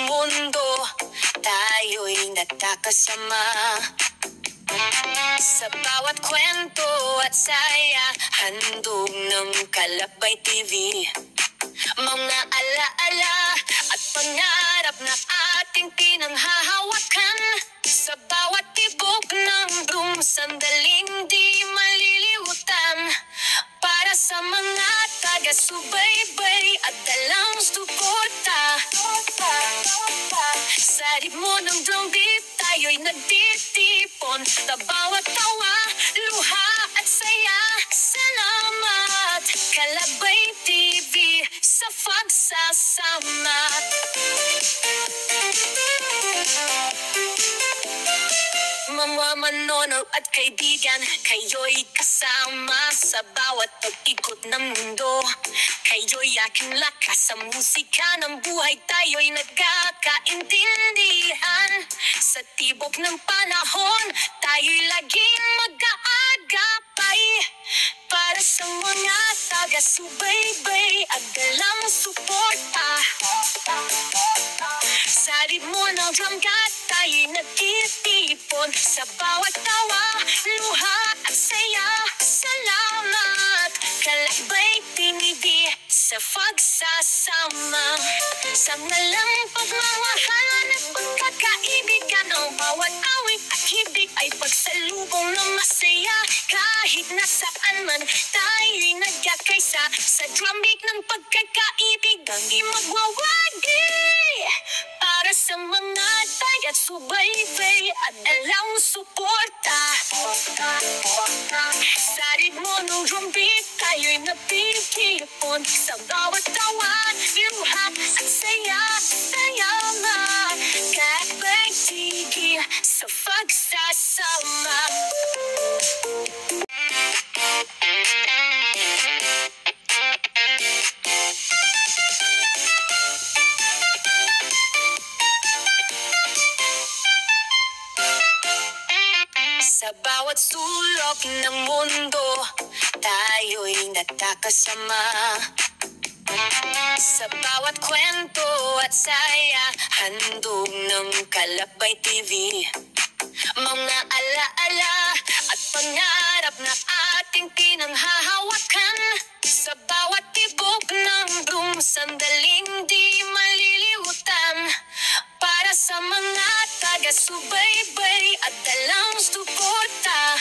mundo, tayo'y nagkakasama. Sa bawat kwento at saya, handog ng Kalakbay TV. Mga alaala at pangarap na ating pinanghahawakan. Sa bawat tibok ng room, sandaling di malilimutan. Para sa mga taga-subaybay at dalang suporta. Sa ritmo ng drum beat, tayo'y nagtitipon. Sa bawat tawa, luha at saya. Salamat, Kalakbay TV, sa pagsasama. Mga manonood at kaibigan, kayo'y kasama sa bawat pag-ikot ng mundo. Kayo'y aking lakas sa musika ng buhay, tayo'y nagkakaintindihan. Sa tibok ng panahon, tayo'y laging mag-aagapay. Para sa mga taga-subaybay at dalang suporta. Sa ritmo ng drum kat, tayo'y nagtitipon. Sa bawat tawa, luha at saya. Salamat, Kalakbay TV, sa pagsasama. Sa ngalang pagmamahalan at pagkakaibigan, ang bawat awit at hibig ay pagsalubong ng masaya. Kahit nasaan man, tayo'y nagkakaisa. Sa drum beat ng pagkakaibig, ang di magwawagi. Para sa mga taga-subaybay at dalang suporta. Sa ritmo ng drum beat, tayo'y napipipon. Sa bawat tawa, luha at saya. Salamat, Kalakbay TV, sa pagsasama. Sa bawat sulok ng mundo, tayo'y nagkakasama. Sa bawat kwento at saya, handog ng Kalakbay TV. Mga alaala at pangarap na ating pinanghahawakan. Sa bawat tibok ng room, sandaling di malilimutan. Para sa mga taga-subaybay at dalang suporta.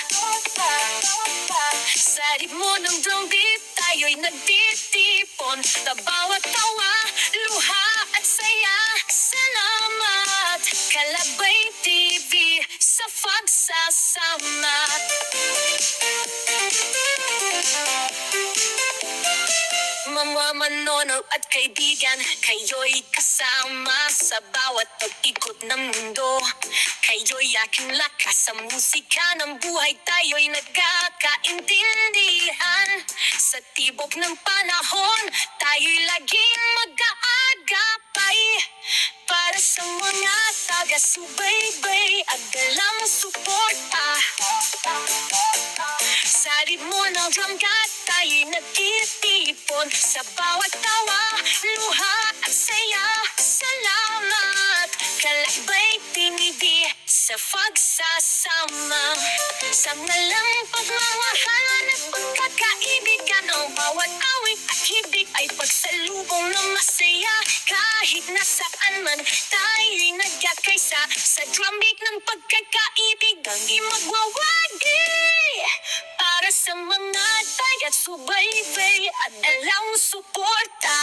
Sa ritmo ng drum beat, tayo'y nagtitipon. Sa bawat tawa, luha at saya. Salamat, Kalakbay TV, sa pagsasama. Mga manonood at kaibigan, kayo'y kasama sa bawat pag-ikot ng mundo. Kayo'y aking lakas sa musika ng buhay, tayo'y nagkakaintindihan. Sa tibok ng panahon, tayo'y laging mag-aagapay. Para sa mga taga-subaybay at dalang suporta. Sa ritmo ng drum kat, tayo'y nagtitipon. Sa bawat tawa, luha at saya. Salamat, Kalakbay TV, sa pagsasama. Sa ngalang pagmamahalan at pagkakaibigan, ang bawat awit at hibig ay pagsalubong ng masaya. Kahit nasaan man, tayo'y nagkakaisa. Sa drum beat ng pagkakaibig, ang di magwawagi. Para sa mga taga-subaybay at dalang suporta.